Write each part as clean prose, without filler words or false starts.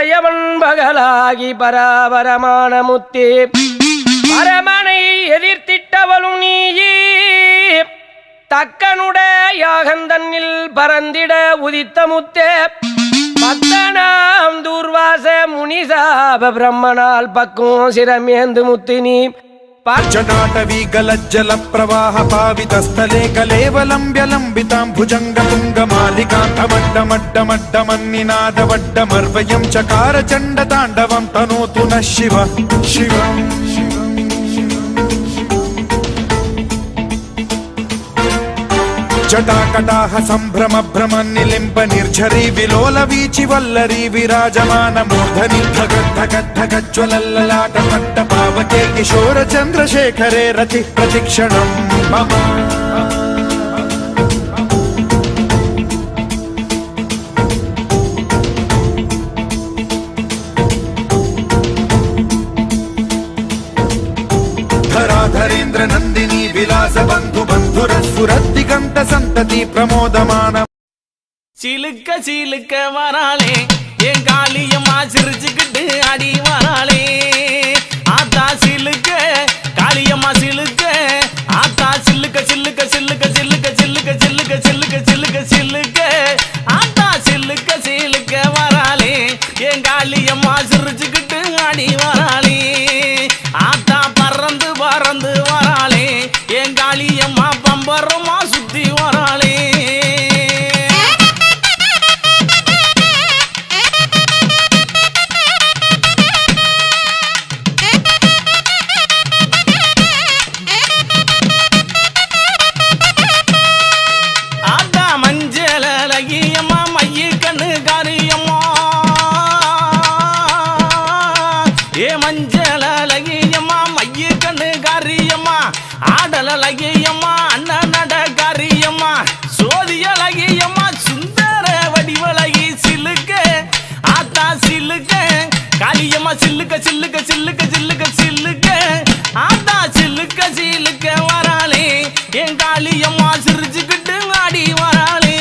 பறையவன் பகலாகி பராபரமான முத்தே பரமனை எதிர்த்திட்டவளும் நீயே தக்கனுடைய யாகந்தன்னில் பரந்திட உதித்த முத்தே பத்தனாம் தூர்வாச முனிசாப பிரம்மனால் பக்கும் சிரமேந்து முத்தினி जटाटवी गलज्जल प्रवाह पावितस्थले कलेवलम्ब्य लम्बितां भुजङ्गतुङ्गमालिकान्तमड्डमड्डमड्डमन्निनादवड्डमर्वयं चकार चण्डताण्डवं तनोतु नः शिव शिव जटाकटाह सम्भ्रम भ्रम निलिम्ब निर्झरी विलोल वीचि वल्लरी विराजमान मूर्धनि धगद्धगद्धगज्ज्वलल्ललाट पट्ट पावके किशोर चन्द्रशेखरे रति प्रतिक्षणं मम धराधरेन्द्र नन्दिनी विलास बन्धु बन्धुरस्फुरद्दिगन्त सन्तति प्रमोदमान சிலுக்க சிலுக்க வராளே என் காளியம்மா சிரிச்சுக்கிட்டு அடி வராளே ஆத்தா சிலுக்க காளியம்மா சிலுக்க ஆத்தா சில்லுக்க சில்லுக்க சில்லுக்க சில்லுக்க சில்லுக்க சில்லுக்க சில்லுக்க சில்லுக்க சில்லுக்க ஆத்தா சில்லுக்க சிலுக்க வராளே என் காளியம்மா சிரிச்சுக்கிட்டு அடி வராளே ஆத்தா பறந்து பறந்து வராளே என் காளியம்மா பம்பரமா சுத்தி வராளே ஆடலகியம்மா அண்ணனட காரியம்மா சோதியலகியம்மா சுந்தர வடிவலகி சிலுக்க ஆத்தா சிலுக்க காளியம்மா சில்லுக்க சில்லுக்க சில்லுக்க சில்லுக்க சில்லுக்க ஆத்தா சில்லுக்க சிலுக்க வராளே என் காளியம்மா சிரிச்சுக்கிட்டு ஆடி வராளே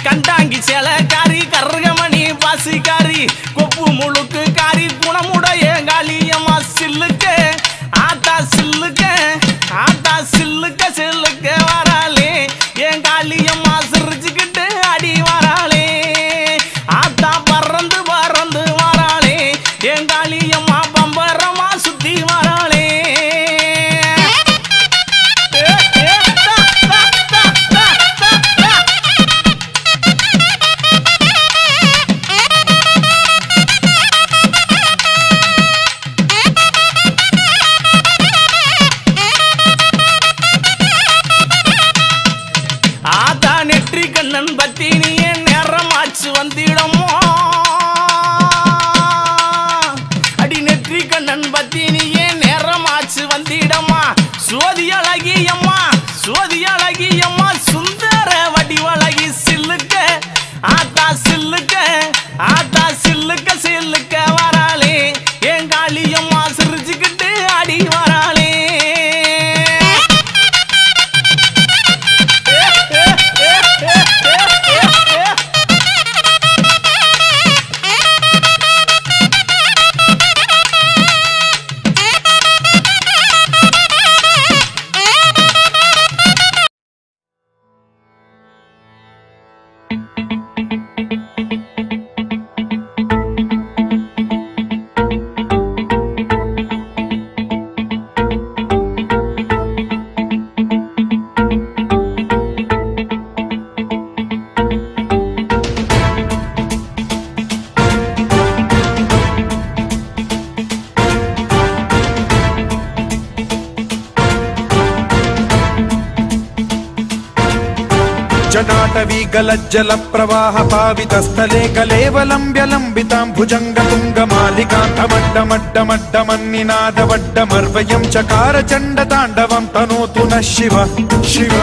கண்டாங்கி சேலக்காரி கருகமணி பாசிக்காரி கொப்பு முழுக்கு காரி குணமுடைய காளியம்மா சில்லுக்க ஆத்தா சில்லுக்க ஆத்தா சில்லுக்க சில்லுக்க வராளே என் காளியம்மா சிரிச்சுக்கிட்டு அடி வராளே ஆத்தா பறந்து பறந்து வராளே என் காளியம்மா பம்பரமா சுத்தி வராளே கண்ணன் பத்தினியே நேரமாச்சு வந்திடமோ அடி நெற்றி கண்ணன் பத்தினியே நேரமாச்சு வந்திடமா சோதி அழகியம்மா சோதி அழகியம்மா சுந்தர வடிவழகி சில்லுக்க ஆத்தா சில்லுக்க ஆத்தா சில்லுக்க சில்லுக்க வராளே என் காளியம்மா சிரிச்சுக்கிட்டு அடி வராளே जटाटवी गलज्जल प्रवाह पावितस्थले कलेवलम्ब्य लम्बितां भुजङ्गतुङ्गमालिकान्तमड्डमड्डमड्डमन्निनादवड्डमर्वयं चकार चण्डताण्डवं तनोतु नः शिव शिव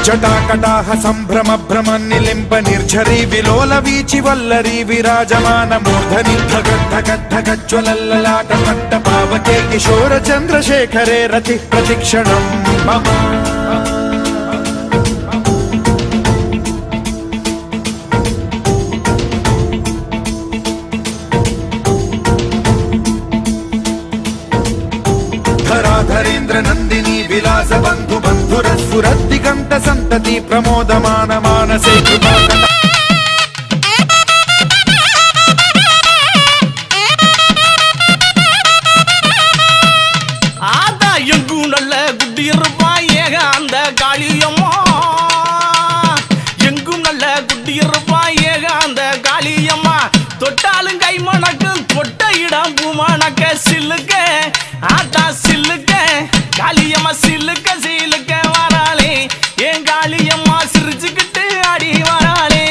जटाकटाह सम्भ्रम भ्रम निलिम्ब निर्झरी विलोल वीचि वल्लरी विराजमान मूर्धनि धगद्धगद्धगज्ज्वलल्ललाट पट्ट पावके किशोर चन्द्रशेखरे रतिः प्रतिक्षणम् मम धराधरेन्द्र नन्दिनी विलास बन्धु बन्धुरस्फुरद्दिगन्त सन्तति प्रमोदमान मानसे कृपाकटा ஆதா எங்கும் நல்ல குட்டியிருப்பா ஏகாந்த காளியம்மா எங்கும் நல்ல குட்டியிருப்பா ஏகாந்த காளியம்மா தொட்டாலும் கை மணக்கும் தொட்ட இடம் பூமணக்க சில்லுக்க ஆத்தா சில்லுக்க காளியம்மா சில்லுக்க சீலுக்க வராளே ஏன் காளியம்மா சிரிச்சுக்கிட்டு அடி வராளே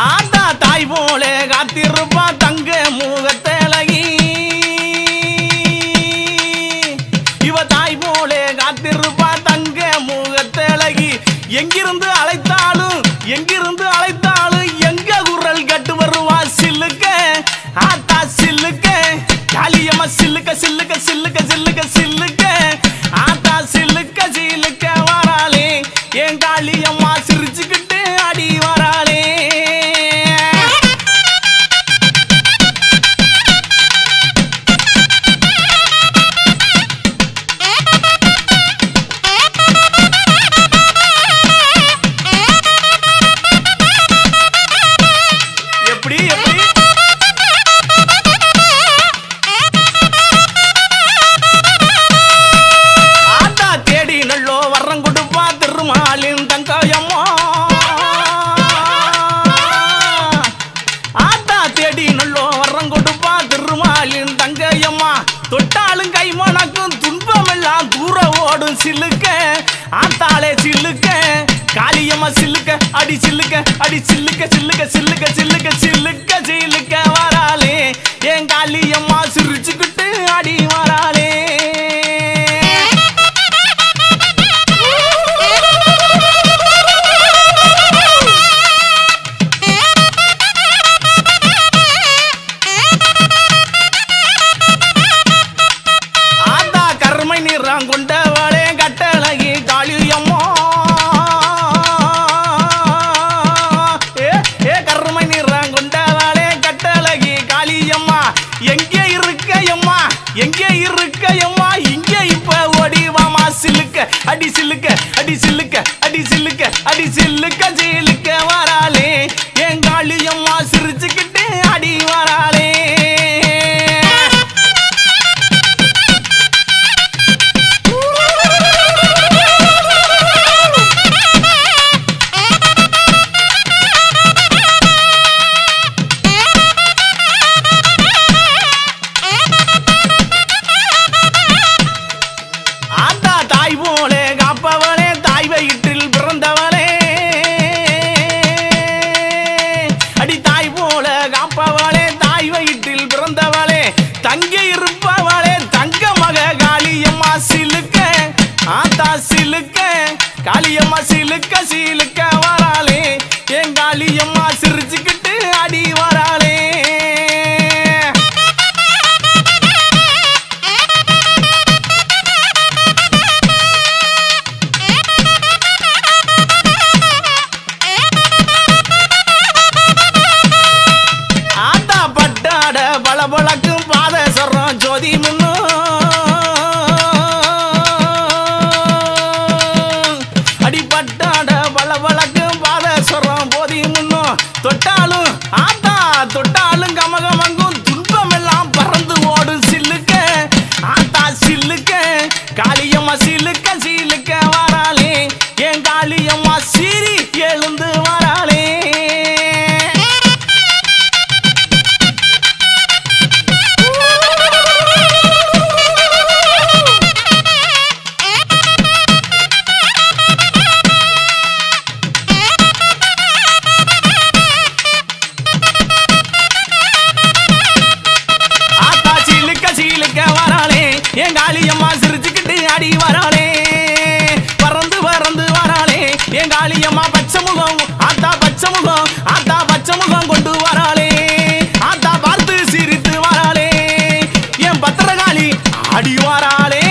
ஆத்தா தாய் போல காத்திருப்பா தங்க முகத்தழகி இவ தாய் போல காத்திருப்பா தங்க முகத்தழகி எங்கிருந்து அழைத்தாலும் எங்க குரல் கட்டு வருவா சில்லுக்க ஆத்தா சில்லுக்க காளியம்மா சில்லுக்க சில்லுக்க சில்லுக்க சில்லுக்க சில்லுக்க ஆத்தா சில்லுக்க சில்லுக்க வராளே என் காளியம்மா சிரிச்சுக்கிட்டு அடி வராளே எப்படி எப்படி ஆத்தா தேடி நல்லோ வர்றம் கொடுப்பா திருமாலின் தங்காயம்மா ஆத்தா தேடி நல்லோ வர்றம் கொடுப்பா திருமாலின் தங்கையம்மா தொட்டாலும் கை மணக்கும் துன்பமெல்லாம் தூர ஓடும் சில்லுக்க ஆத்தாளே சில்லுக்க காளியம்மா சில்லுக்க அடி சில்லுக்க அடி சில்லுக்க சில்லுக்க சில்லுக்க சில்லுக்க சில்லுக்க சில்லுக்க வராளே என் காளியம்மா சிரிச்சுக்கிட்டு அடி வராளே ஆத்தா கருமை நிறம் கொண்டவளே கட்டழகி காளியம்மா ஏ கருமை நிறம் கொண்டவளே கட்டழகி காளியம்மா எங்கே இருக்கையம்மா எங்கே இருக்கையம்மா இங்கே இப்ப ஓடிவாமா சில்லுக்க அடி சில்லுக்க அடி சில்லுக்க அடி சில்லுக்க அடி சில்லுக்க சில்லுக்க வராளே என் காளியம்மா சிரிச்சுக்கிட்டு அடி வராளே ஆத்தா தாய் போல காப்பவளே தாய் வயிற்றில் பிறந்தவளே அடி தாய் போல காப்பவளே தாய் வயிற்றில் பிறந்தவளே தங்கி இருப்பவளே தங்க மக காளியம்மா சிலுக்க ஆத்தா சிலுக்க காளியம்மா சிலுக்க சிலுக்க வராளே என் காளியம்மா சிரிச்சுக்கிட்டு அடி வராளே ஆத்தா பட்டாட பளபளக்கும் பாத சொல்றோம் ஜோதி முன்னு அடி பட்டாட பளபளக்கும் பாத சொல்றோம் போதி முன்னு தொட்டாலும் ஆத்தா தொட்டாலும் கமகமங்கும் துன்பம் எல்லாம் பறந்து ஓடும் சில்லுக்க ஆத்தா சில்லுக்க காளியம்மா என் காளியம்மா சிரிச்சுக்கிட்டு ஆடி வராளே பறந்து பறந்து வராளே என் காளியம்மா பச்சை முகம் ஆத்தா பச்சை முகம் ஆத்தா பச்சை முகம் கொண்டு வராளே ஆத்தா பார்த்து சிரித்து வராளே என் பத்திரகாளி ஆடி வராளே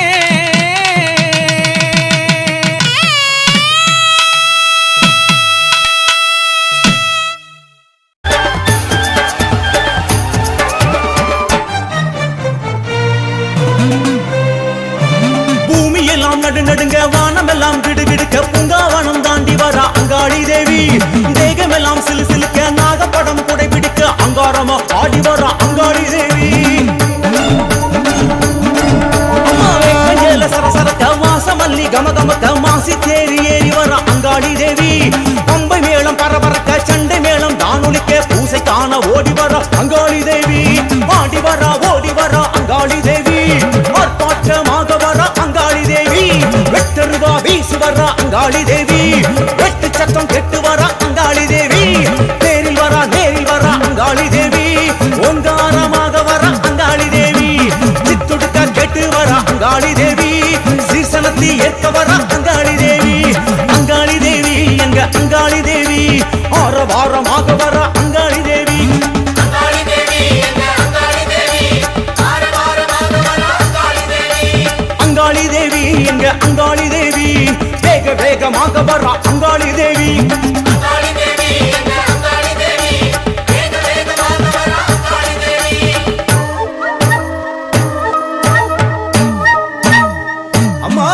நடுங்க வானமெல்லாம் கிடுகிடுக்க பூங்காவனம் தாண்டி வரா அங்காளி தேவி தேகமெல்லாம் சிலு சிலுக்க நாகப்படம் குடை பிடிக்க அங்காரமா ஆடி வரா அங்காளி தேவி சரசரத்த வாசமல்லி கமகமத்த மாசி தேரி ஏறி வரா அங்காளி தேவி பம்பை மேளம் பரபரக்க சண்டை மேளம் தானொலிக்க பூசை காண ஓடி வரா அங்காளி தேவி ஆடி வரா ஓடி வரா அங்காளி தேவி ஆர்ப்பாட்டமாக வரா அங்காளி தேவி வெட்டருவா வீசு வரா அங்காளி தேவி வெட்டு சத்தம் கெட்டு வரா அங்காளி தேவி நேரில் வரா அங்காளி தேவி ஓங்காரமாக வரா அங்காளி தேவி சித்துடுக்க கெட்டு வரா அங்காளி தேவி சீசனத்தி ஏற்க வரா அங்காளி தேவி எங்க அங்காளி தேவி ஆரவாரமாக வரா அங்காளி தேவி அங்காளி தேவி எங்க அங்காளி தேவி வேக வேகமாக வரா அங்காளி தேவி அம்மா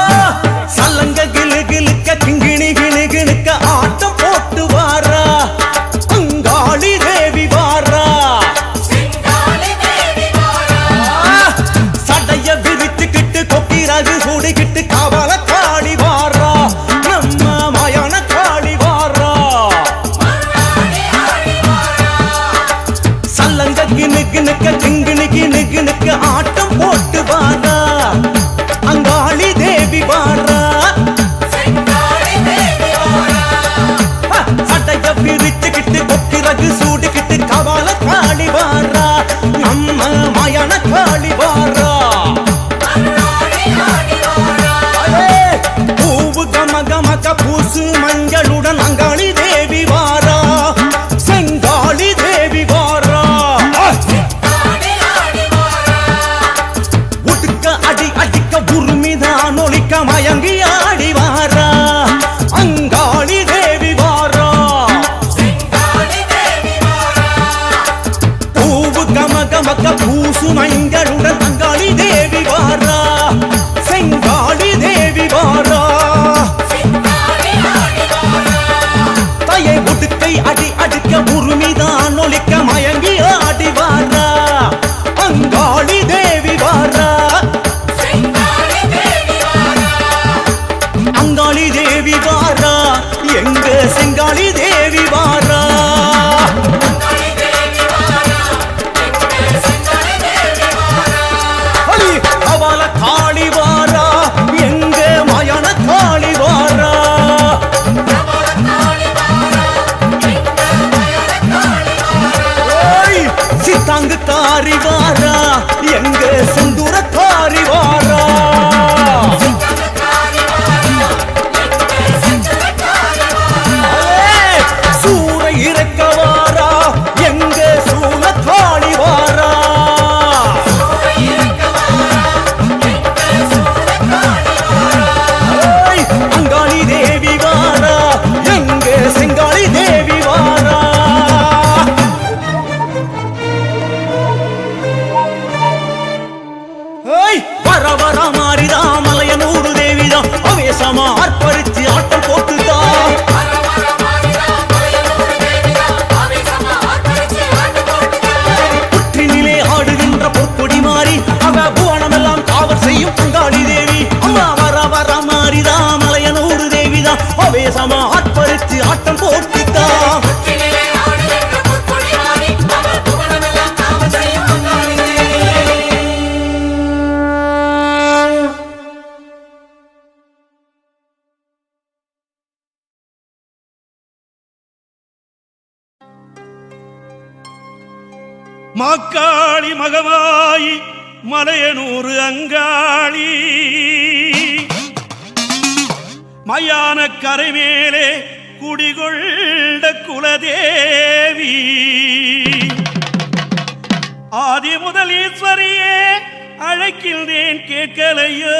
சல்லங்க கிளு கிளுக்க கிங்கிணி கிளு கிளுக்க ஆட்டம் போட்டு வாரா அங்காளி தேவி வாரா சடைய விரித்துக்கிட்டு கொக்கிராகு சூடிக்கிட்டு காவல காளி வாரா நம்ம மயான காளி வாரா சல்லங்க கிணு கிணுக்க கிங்கிணி கிணு கிணுக்க ஆட்டம் போட்டு வாரா அங்காளி தேவி வாரா சடைய பிரிச்சுக்கிட்டு கொக்கிரகு சூடிக்கிட்டு கவால காளி வாரா நம்ம மயான காளி வாரா பூவு கம கமக பூசு மஞ்சளுடன் அங்காளி தேவி வாரா செங்காளி தேவி வாரா உடுக்க அடி அடிக்க உருமிதான் ஒலிக்க மயங்கி ஆடி வாரா அங்காளி தேவி வாரா பூவு கம கமக பூசு மஞ்சளுடன் அங்காளி தேவி வாரா செங்காளி தேவி வாரா தாயை உடுக்கை அடி அடிக்க உருமிதான் ஒலிக்க மயங்கி ஆடி வாரா அங்காளி தேவி வாரா அங்காளி தேவி வாரா எங்க செங்காளி தேவி வாரா அவள காளி வாரா எங்க மயான காளி வாரா சித்தாங்கு காரி வாரா எங்க செந்தூர காரி வாரா சூர இறக்க வாரா எங்க சூல காளி வாரா அங்காளி தேவி வாரா எங்க செங்காளி தேவி வாரா வர வர மாறிதா மலையனூரு தேவிதா அவேசமா ஆர்ப்பரிச்சு ஆட்டம் போட்டுதா புற்றினிலே ஆடுகின்ற பொற்கொடி மாறி அவ புவனமெல்லாம் காவல் செய்யும் அங்காளி தேவி அம்மா வர வர மாறிதா மலையனூரு தேவிதா அவேசமா ஆர்ப்பரிச்சு ஆட்டம் போட்டுதா மாக்காளி மகமாயி மலையனூர் அங்காளி மயான கரை மேலே குடிகொண்ட குலதேவி ஆதி முதல் ஈஸ்வரியே அழைக்கின்றேன் கேட்கலையோ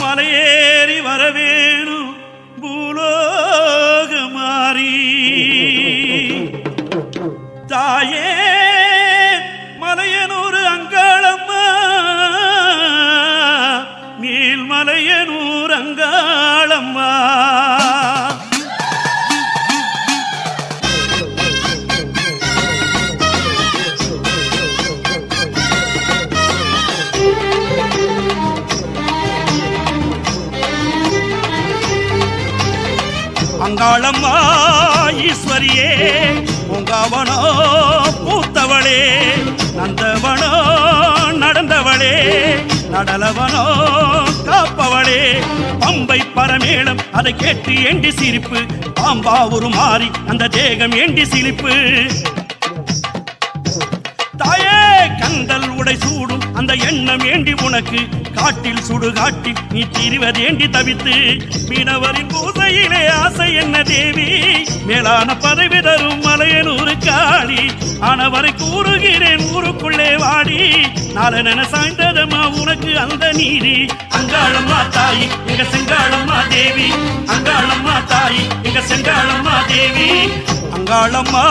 மலையேறி வரவேணும் பூலோக மாறி தாயே மலையனூர் அங்காளம்மா நீல்மலையனூர் அங்காளம்மா அங்காளம்மா ஈஸ்வரியே உங்காவனோ பூத்தவளே நந்தவனோ நடந்தவளே நடலவனோ காப்பவளே பம்பை பரமேளம் அதை கேட்டு ஏண்டி சிரிப்பு பாம்பா ஒரு மாறி அந்த தேகம் ஏண்டி சிரிப்பு தாயே கந்தல் உடை சூடும் அந்த எண்ணம் ஏண்டி உனக்கு காட்டில் சுடு காட்டில் நீ திரிவதேண்டி தவித்து மீனவரின் பூசையிலே ஆசை என்ன தேவி மேலான பதவி தரும் மலையனூர் காளி ஆனவரை கூறுகிறேன் ஊருக்குள்ளே வாடி நாளென சாய்ந்ததம்மா உனக்கு அந்த நீதி அங்காளம்மா தாயி எங்க செங்காளம்மா தேவி அங்காளம்மா தாயி எங்க செங்காளம்மா தேவி அங்காளம்மா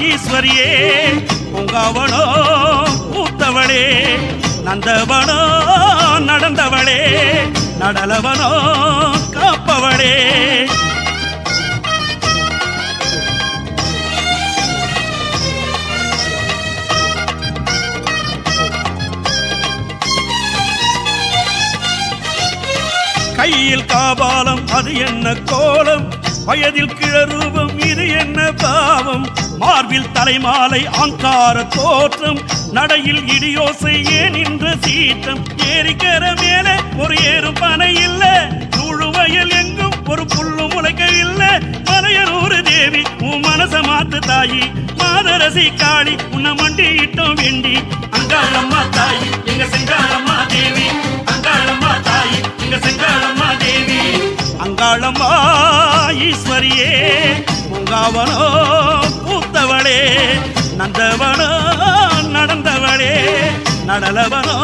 ஈஸ்வரியே உங்காவனோ பூத்தவளே நந்தவனோ நடந்தவளே நடலவனோ காப்பவளே கையில் காபாலம் அது என்ன கோலம் வயதில் கிழரூபம் இது என்ன பாவம் மார்பில் தலைமாலை ஆங்கார தோற்றம் நடையில் இடியோசை ஏன் என்ற சீற்றம் ஏரிக்கர மேலே ஒரு ஏறும் பனை இல்ல நூழுவயல் எங்கும் ஒரு புல்லு முளைக்கவில்லை மலையனூர் தேவி உன் மனச மாத்து தாயி மாதரசி காளி உன்னை மண்டியிட்டோம் வேண்டி அங்காளம்மா தாயி எங்க செங்காளம்மா தேவி அங்காளம்மா தாயி எங்க செங்காளம்மா தேவி அங்காளம்மா ஈஸ்வரியே உங்காவனோ பூத்தவளே நந்தவனோ நடந்தவளே நடலவனோ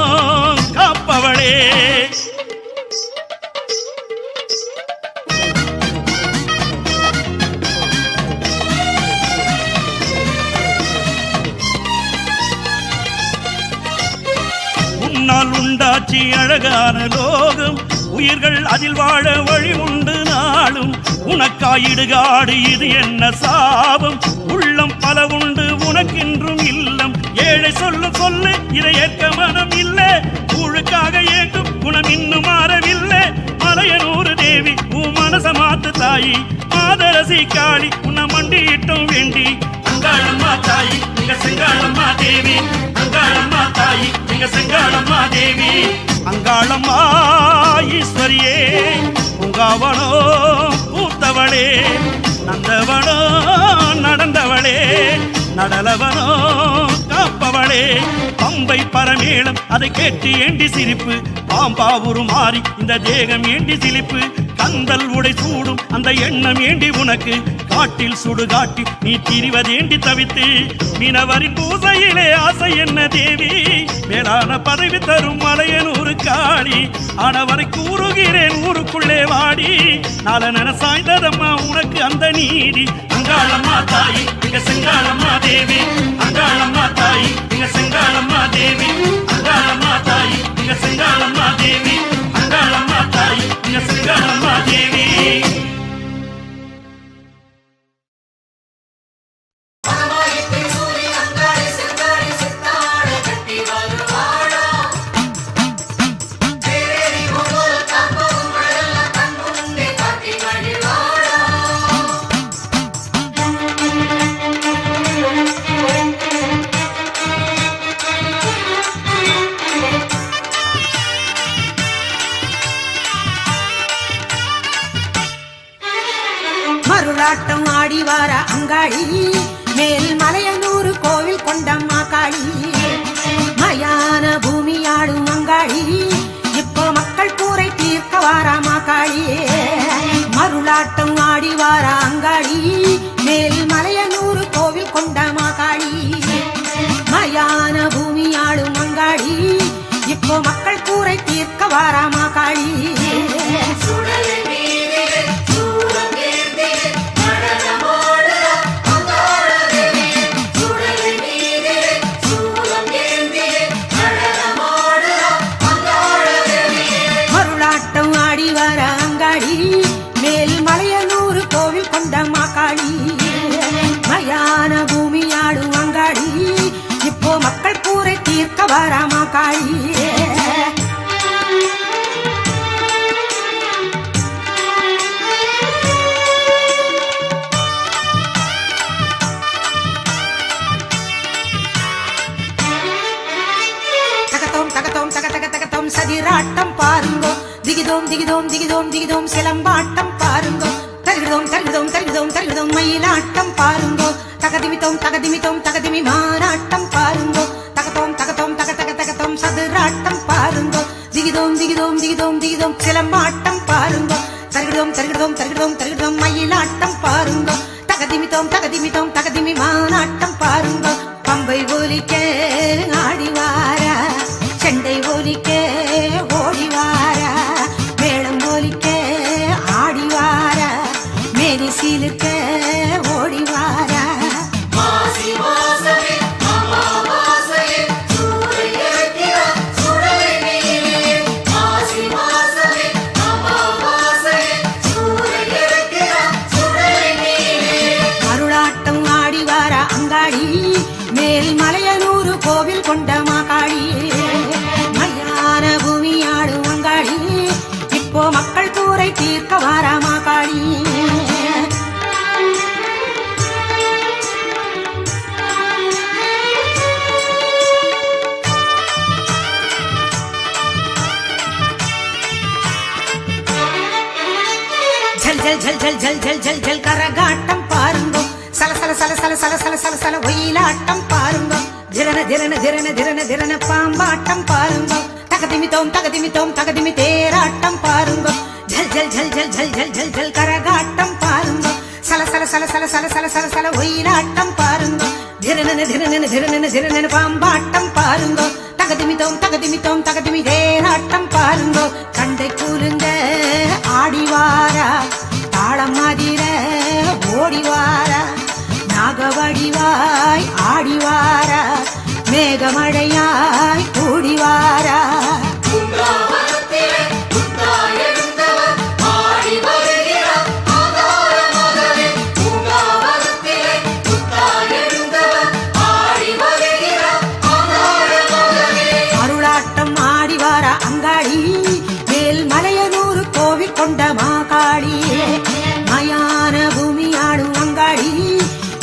காப்பவளே உன்னால் உண்டாச்சி அழகான லோகம் உயிர்கள் அதில் வாழ வழி உண்டு நாளும் உனக்காயிடுகாடு இது என்ன சாபம் உள்ளம் பல உண்டு உனக்கென்றும் இல்லம் ஏழை சொல்லும் சொல்லு இதை ஏற்க மனம் இல்ல ஊழுக்காக ஏங்கும் குணம் இன்னும் மாறவில்லை மலையனூர் தேவி உன் மனச மாத்து தாயி மாதரசி காளி உன்னை மண்டியிட்டோம் வேண்டி அங்காளம்மா தாயி எங்க செங்காளம்மா தேவி அங்காளம்மா தாயி எங்க செங்காளம்மா தேவி அங்காளம்மா ஈஸ்வரியே உங்காவனோ பூத்தவளே நந்தவனோ நடந்தவளே நடலவனோ காப்பவளே பம்பை பரமேளம் அதை கேட்டு ஏண்டி சிரிப்பு பாம்பா ஒரு மாறி இந்த தேகம் ஏண்டி சிலிப்பு கந்தல் உடை சூடும் அந்த எண்ணம் ஏண்டி உனக்கு காட்டில் சுடு காட்டி நீ திரிவதேண்டி தவித்து மீனவரின் பூசையிலே ஆசை என்ன தேவி மேலான பதவி தரும் மலையனூர் காளி ஆனவரை கூறுகிறேன் ஊருக்குள்ளே வாடி நாளென சாய்ந்ததம்மா உனக்கு அந்த நீதி அங்காளம்மா தாயி எங்க செங்காளம்மா தேவி அங்காளம்மா தாயி எங்க செங்காளம்மா தேவி அங்காளம்மா தாயி எங்க செங்காளம்மா தேவி அங்காளம்மா தாயி எங்க செங்காளம்மா தேவி மருளாட்டம் ஆடி வார அங்காளி மேல் மலையனூர் கோவில் கொண்டம்மா காளி மயான பூமியாடும் அங்காளி இப்போ மக்கள் கூரை தீர்க்க வாராமா காளி மருளாட்டம் ஆடி வாரா அங்காளி மேல் மலையனூர் கோவில் கொண்டம்மா காளி மயான பூமியாடும் அங்காளி இப்போ மக்கள் கூரை தீர்க்க வாராமா காளி மருளாட்டம் ஆடி வர அங்காளி மேல் மலையனூர் கோவில் கொண்டம்மா காளி மயான பூமியாடும் அங்காளி இப்போ மக்கள் கூரை தீர்க்க வாராமா காளி சதிராட்டம் பாருங்கோ திகிதோம் திகிதோம் திகிதோம் திகிதோம் சிலம்பாட்டம் பாருங்கோ தருகிறோம் தருகிறோம் தருகிறோம் தருகிறோம் மயிலாட்டம் பாருங்கோ தகதிமித்தோம் தகதிமித்தோம் தகதிமி மாறாட்டம் பாருங்கோ தகத்தோம் தகத்தோம் தக தக தகத்தோம் சதுராட்டம் பாருங்கோ திகிதோம் திகிதோம் திகிதோம் திகிதோம் சிலம்பாட்டம் பாருங்கோ தருகிறோம் தருகிறோம் தருகிறோம் தருகிறோம் மயிலாட்டம் பாருங்கோ தகதிமித்தோம் தகதிமித்தோம் தகதிமி மாறாட்டம் பாருங்கோ பம்பை ஒலிக்க ஆடிவாரா செண்டை ஒலிக்க ஓடிவாரா மேளம் ஒலிக்க ஆடிவாரா மேரி சீலுக்க ஓடிவாரா மருளாட்டம் ஆடிவாரா அங்காளி மேல் மலையனூர் கோவில் கொண்டமா காளி மயான பூமியாடும் அங்காளி இப்போ மக்கள் கூரை தீர்க்க வாராமா காளி ஜல் ஜல் ஜல் ஜல் ஜல் ஜல் ஜல் ஜல் கரகாட்டம் பாருங்கோ சல சல சல சல சல சல சல சல ஒயிலாட்டம் பாருங்கோ திரன திரன திரன திரன திரன பாம்பாட்டம் பாருங்கோ தகதிமித்தோம் தகதிமித்தோம் தகதிமி தேராட்டம் பாருங்கோ ஜல் ஜல் ஜல் ஜல் ஜல் ஜல் ஜல் ஜல் கரகாட்டம் பாருங்கோ சல சல சல சல சல சல சல சல ஒயிலாட்டம் பாருங்கோ திரன திரன திரன திரன பாம்பாட்டம் பாருங்கோ தகதிமித்தோம் தகதிமித்தோம் தகதிமி தேராட்டம் பாருங்கோ கண்டை கூலுங்க ஆடிவாரா தாளம் மாதிர ஓடிவாரா நாகவடிவாய் ஆடிவாரா மேகமழையாய் கூடிவாரா அருளாட்டம் ஆடிவாரா அங்காளி மேல் மலையனூர் கோவில் கொண்ட மாகாளி மயான பூமியாடும் அங்காளி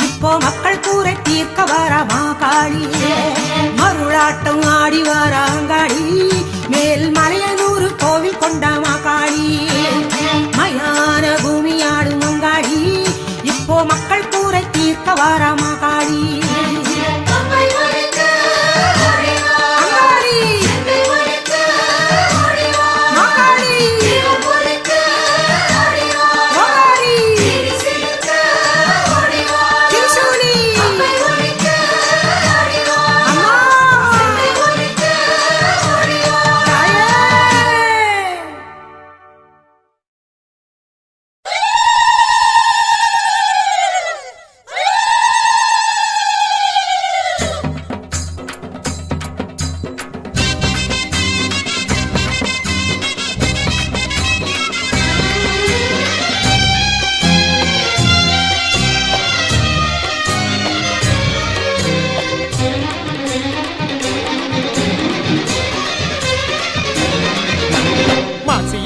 இப்போ மக்கள் கூரை தீர்க்க வாரா மாகாளி மருளாட்டம் ஆடி வாரா அங்காளி மேல் மலையனூர் கோவில் கொண்ட மாகாளி மயான பூமியாடும் அங்காளி இப்போ மக்கள் கூரை தீர்க்க வாரா மாகாளி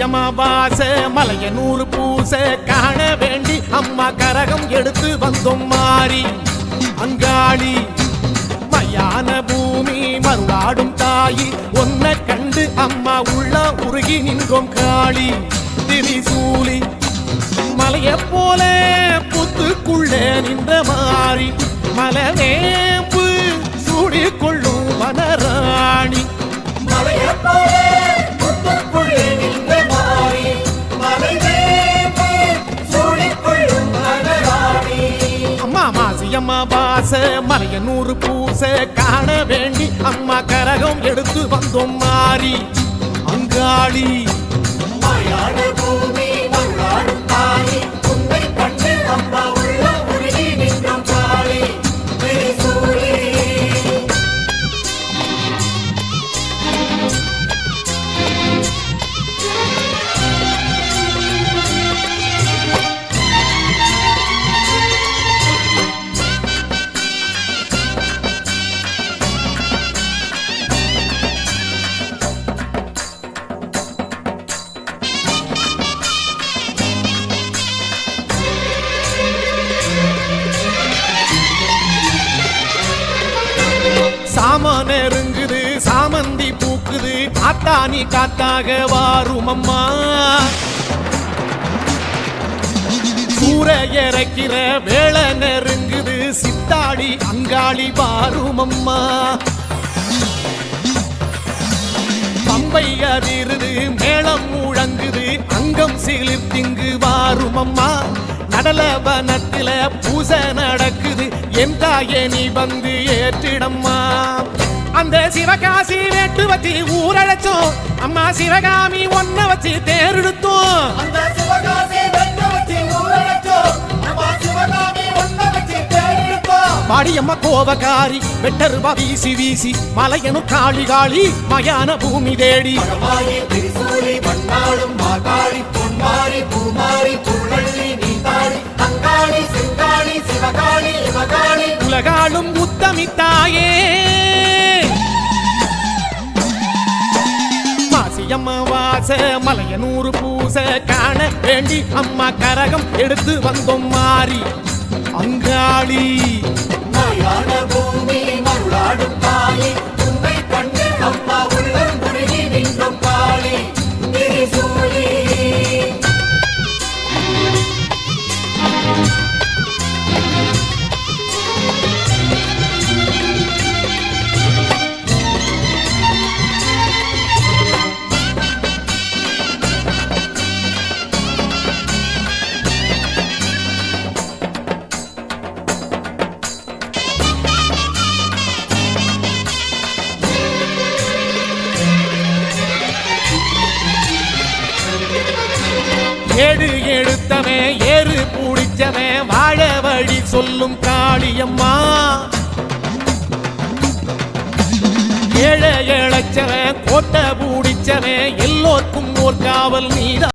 அமாவாசை மலையனூர் பூசை காண வேண்டி அம்மா கரகம் எடுத்து வந்தோம் மாறி அங்காளி மயான பூமி மருளாடும் தாயி ஒன்ன கண்டு அம்மா உள்ள உருகி நின்றோம் காளி திரிசூலி மலைய போல புத்துக்குள்ளே நின்ற மாறி மலவேம்பு சூடிக்கொள்ளும் வனராணி அம்மா மாசியம்மா பாச மலையனூறு பூச காண வேண்டி அம்மா கரகம் எடுத்து வந்தோம் மாறி அங்காளி சாம நெருங்குது சாமந்தி பூக்குது காத்தானி காத்தாக வாரும் அம்மா சூற இறக்கிற வேளை நெருங்குது சித்தாடி அங்காளி வாரும் அம்மா பம்பை அதிருது மேளம் முழங்குது அங்கம் சிலிர்த்திங்கு வாரும் அம்மா நடலவனத்தில பூசை நடக்குது என் தாயே நீ வந்து ஏற்றிடம்மா அந்த சிவகாசி வேட்டு வச்சு ஊரழைச்சோம் அம்மா சிவகாமி ஒன்ன வச்சு தேரெடுத்தோம் பாடியம்மா கோபகாரி வெட்டருவா வீசி வீசி மலையனு காளி காளி மயான பூமி தேடி உலகாலும் உத்தமித்தாயே மாசியம்மா வாச மலையனூறு பூச காண வேண்டி அம்மா கரகம் எடுத்து வந்தோம் மாறி அங்காளி பூமி மருளாடும் காளி உன்னை கண்டு அம்மா உள்ளம் குருகி நின்றோம் காளி திரிசூலி ஏடு எடுத்தவன் ஏறு பூடிச்சவன் வாழ வழி சொல்லும் காளியம்மா ஏழை இழைச்சவன் கோட்டை பூடிச்சவன் எல்லோருக்கும் ஓர் காவல் நீதான்